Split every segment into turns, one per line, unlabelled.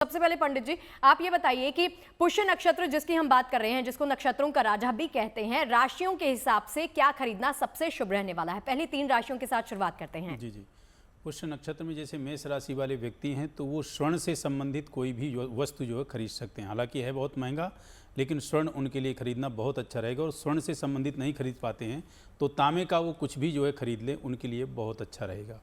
सबसे पहले पंडित जी आप ये बताइए कि पुष्य नक्षत्र जिसकी हम बात कर रहे हैं, जिसको नक्षत्रों का राजा भी कहते हैं, राशियों के हिसाब से क्या खरीदना सबसे शुभ रहने वाला है? पहली 3 राशियों के साथ शुरुआत करते हैं।
जी। पुष्य नक्षत्र में जैसे मेष राशि वाले व्यक्ति हैं तो वो स्वर्ण से संबंधित कोई भी वस्तु जो है खरीद सकते हैं। हालांकि है बहुत महंगा, लेकिन स्वर्ण उनके लिए खरीदना बहुत अच्छा रहेगा। और स्वर्ण से संबंधित नहीं खरीद पाते हैं तो तांबे का वो कुछ भी जो है खरीद लें, उनके लिए बहुत अच्छा रहेगा।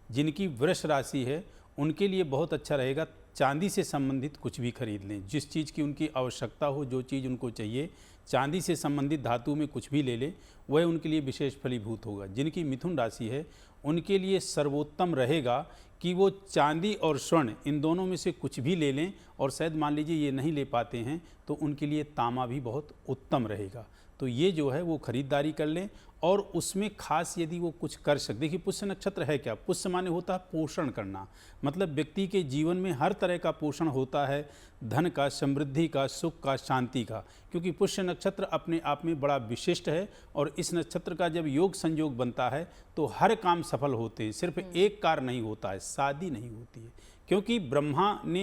जिनकी वृष राशि है उनके लिए बहुत अच्छा रहेगा, चांदी से संबंधित कुछ भी खरीद लें। जिस चीज़ की उनकी आवश्यकता हो, जो चीज़ उनको चाहिए, चांदी से संबंधित धातु में कुछ भी ले लें, वह उनके लिए विशेष फलीभूत होगा। जिनकी मिथुन राशि है उनके लिए सर्वोत्तम रहेगा कि वो चांदी और स्वर्ण इन दोनों में से कुछ भी ले लें, और शायद मान लीजिए ये नहीं ले पाते हैं तो उनके लिए तांबा भी बहुत उत्तम रहेगा। तो ये जो है वो खरीदारी कर लें। और उसमें खास यदि वो कुछ कर सकते, देखिए पुष्य नक्षत्र है क्या, पुष्य माने होता है पोषण करना, मतलब व्यक्ति के जीवन में हर तरह का पोषण होता है, धन का, समृद्धि का, सुख का, शांति का। क्योंकि पुष्य नक्षत्र अपने आप में बड़ा विशिष्ट है और इस नक्षत्र का जब योग संयोग बनता है तो हर काम सफल होते हैं। सिर्फ एक कार्य नहीं होता है, शादी नहीं होती है। क्योंकि ब्रह्मा ने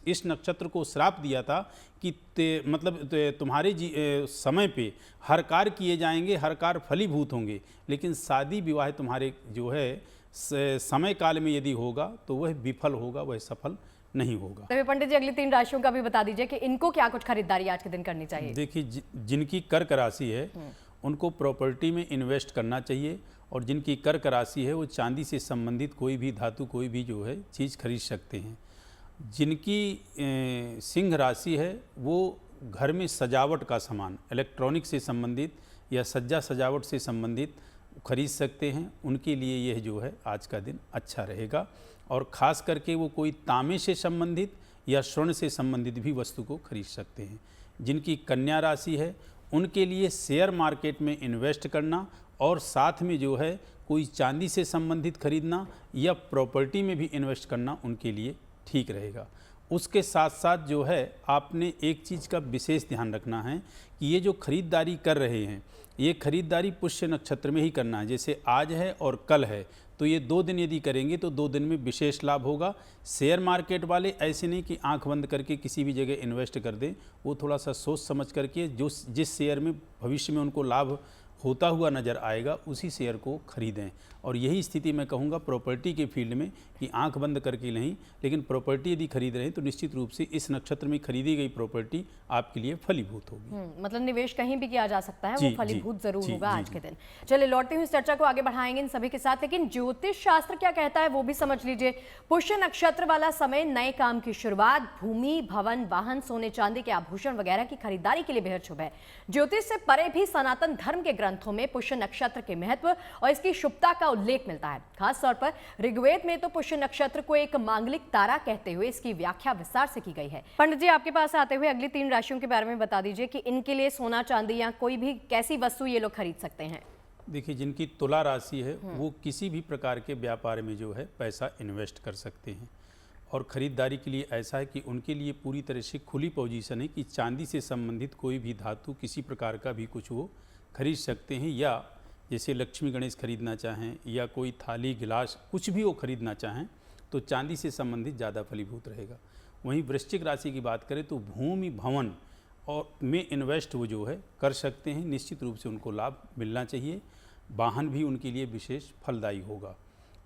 इस नक्षत्र को श्राप दिया था कि तुम्हारे समय पे हर कार्य किए जाएंगे, हर कार्य फलीभूत होंगे, लेकिन शादी विवाह तुम्हारे जो है समय काल में यदि होगा तो वह विफल होगा, वह सफल नहीं होगा।
तो पंडित जी अगली 3 राशियों का भी बता दीजिए कि इनको क्या कुछ खरीदारी आज के दिन करनी चाहिए।
देखिए जिनकी कर्क राशि है उनको प्रॉपर्टी में इन्वेस्ट करना चाहिए, और जिनकी कर्क राशि है वो चांदी से संबंधित कोई भी धातु, कोई भी जो है चीज़ खरीद सकते हैं। जिनकी सिंह राशि है वो घर में सजावट का सामान, इलेक्ट्रॉनिक से संबंधित या सज्जा सजावट से संबंधित खरीद सकते हैं। उनके लिए यह जो है आज का दिन अच्छा रहेगा। और ख़ास करके वो कोई तांबे से संबंधित या स्वर्ण से संबंधित भी वस्तु को खरीद सकते हैं। जिनकी कन्या राशि है उनके लिए शेयर मार्केट में इन्वेस्ट करना और साथ में जो है कोई चांदी से संबंधित खरीदना या प्रॉपर्टी में भी इन्वेस्ट करना उनके लिए ठीक रहेगा। उसके साथ साथ जो है आपने एक चीज़ का विशेष ध्यान रखना है कि ये जो खरीदारी कर रहे हैं ये खरीदारी पुष्य नक्षत्र में ही करना है। जैसे आज है और कल है तो ये 2 दिन यदि करेंगे तो 2 दिन में विशेष लाभ होगा। शेयर मार्केट वाले ऐसे नहीं कि आंख बंद करके किसी भी जगह इन्वेस्ट कर दें, वो थोड़ा सा सोच समझ करके जिस शेयर में भविष्य में उनको लाभ होता हुआ नज़र आएगा उसी शेयर को खरीदें। और यही स्थिति मैं कहूँगा प्रॉपर्टी के फील्ड में कि आंख बंद करके नहीं, लेकिन प्रॉपर्टी यदि खरीद रहे हैं तो निश्चित रूप से इस नक्षत्र में खरीदी गई प्रॉपर्टी आपके लिए फलीभूत होगी।
मतलब निवेश कहीं भी किया जा सकता है, वो फलीभूत जरूर होगा आज के दिन। चलिए लौटते हुए इस चर्चा को आगे बढ़ाएंगे इन सभी के साथ, लेकिन ज्योतिष शास्त्र क्या कहता है वो भी समझ लीजिए। पुष्य नक्षत्र वाला समय नए काम की शुरुआत, भूमि, भवन, वाहन, सोने चांदी के आभूषण वगैरह की खरीदारी के लिए बेहद शुभ है। ज्योतिष से परे भी सनातन धर्म के ग्रंथों में पुष्य नक्षत्र के महत्व और इसकी शुभता का उल्लेख मिलता है। खास तौर पर ऋग्वेद में तो पुष्य नक्षत्र को एक मांगलिक तारा कहते हुए इसकी व्याख्या विस्तार से की गई है। पंडित जी आपके पास आते हुए अगली 3 राशियों के बारे में बता दीजिए कि इनके लिए सोना चांदी या कोई भी कैसी वस्तु ये लोग खरीद सकते हैं।
देखिए जिनकी तुला राशि है वो किसी भी प्रकार के व्यापार में जो है पैसा इन्वेस्ट कर सकते हैं। और ख़रीदारी के लिए ऐसा है कि उनके लिए पूरी तरह से खुली पोजीशन है कि चांदी से संबंधित कोई भी धातु, किसी प्रकार का भी कुछ वो खरीद सकते हैं। या जैसे लक्ष्मी गणेश खरीदना चाहें या कोई थाली गिलास कुछ भी वो खरीदना चाहें तो चांदी से संबंधित ज़्यादा फलीभूत रहेगा। वहीं वृश्चिक राशि की बात करें तो भूमि, भवन और में इन्वेस्ट वो जो है कर सकते हैं। निश्चित रूप से उनको लाभ मिलना चाहिए। वाहन भी उनके लिए विशेष फलदायी होगा।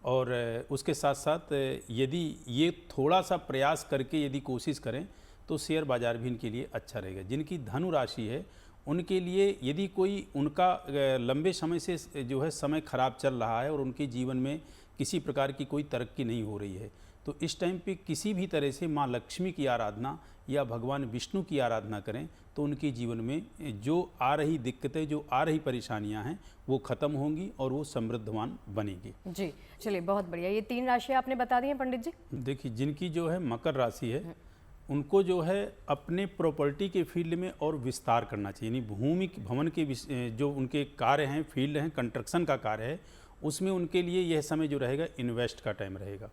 और उसके साथ साथ यदि ये थोड़ा सा प्रयास करके यदि कोशिश करें तो शेयर बाज़ार भी इनके लिए अच्छा रहेगा। जिनकी धनु राशि है उनके लिए यदि कोई उनका लंबे समय से जो है समय खराब चल रहा है और उनके जीवन में किसी प्रकार की कोई तरक्की नहीं हो रही है तो इस टाइम पे किसी भी तरह से माँ लक्ष्मी की आराधना या भगवान विष्णु की आराधना करें तो उनके जीवन में जो आ रही दिक्कतें, जो आ रही परेशानियां हैं वो ख़त्म होंगी और वो समृद्धवान बनेगी।
जी चलिए बहुत बढ़िया। ये 3 राशियाँ आपने बता दी हैं पंडित जी।
देखिए जिनकी जो है मकर राशि है उनको जो है अपने प्रॉपर्टी के फील्ड में और विस्तार करना चाहिए। यानी भूमि, भवन के जो उनके कार्य हैं, फील्ड हैं, कंस्ट्रक्शन का कार्य है, उसमें उनके लिए यह समय जो रहेगा इन्वेस्ट का टाइम रहेगा।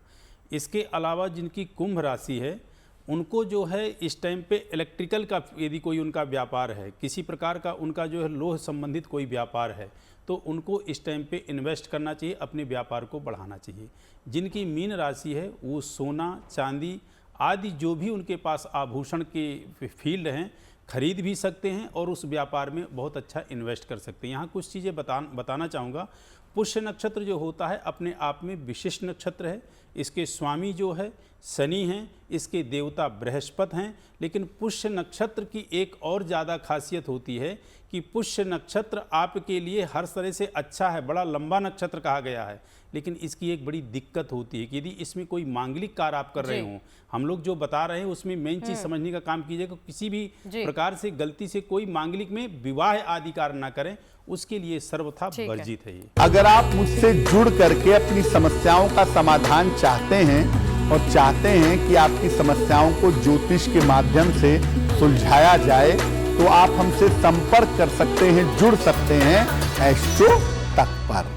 इसके अलावा जिनकी कुंभ राशि है उनको जो है इस टाइम पे इलेक्ट्रिकल का यदि कोई उनका व्यापार है, किसी प्रकार का उनका जो है लोह संबंधित कोई व्यापार है तो उनको इस टाइम पे इन्वेस्ट करना चाहिए, अपने व्यापार को बढ़ाना चाहिए। जिनकी मीन राशि है वो सोना, चांदी आदि जो भी उनके पास आभूषण के फील्ड हैं खरीद भी सकते हैं और उस व्यापार में बहुत अच्छा इन्वेस्ट कर सकते हैं। यहाँ कुछ चीज़ें बताना चाहूँगा। पुष्य नक्षत्र जो होता है अपने आप में विशिष्ट नक्षत्र है। इसके स्वामी जो है शनि हैं, इसके देवता बृहस्पति हैं। लेकिन पुष्य नक्षत्र की एक और ज़्यादा खासियत होती है कि पुष्य नक्षत्र आपके लिए हर तरह से अच्छा है, बड़ा लंबा नक्षत्र कहा गया है। लेकिन इसकी एक बड़ी दिक्कत होती है कि यदि इसमें कोई मांगलिक कार्य आप कर रहे हों, हम लोग जो बता रहे हैं उसमें मेन चीज़ समझने का काम कीजिएगा। किसी भी प्रकार से गलती से कोई मांगलिक में विवाह आदि कार्य ना करें, उसके लिए सर्वथा वर्जित है ये।
अगर आप मुझसे जुड़ करके अपनी समस्याओं का समाधान चाहते हैं और चाहते हैं कि आपकी समस्याओं को ज्योतिष के माध्यम से सुलझाया जाए, तो आप हमसे संपर्क कर सकते हैं, जुड़ सकते हैं एस्ट्रो तक पर।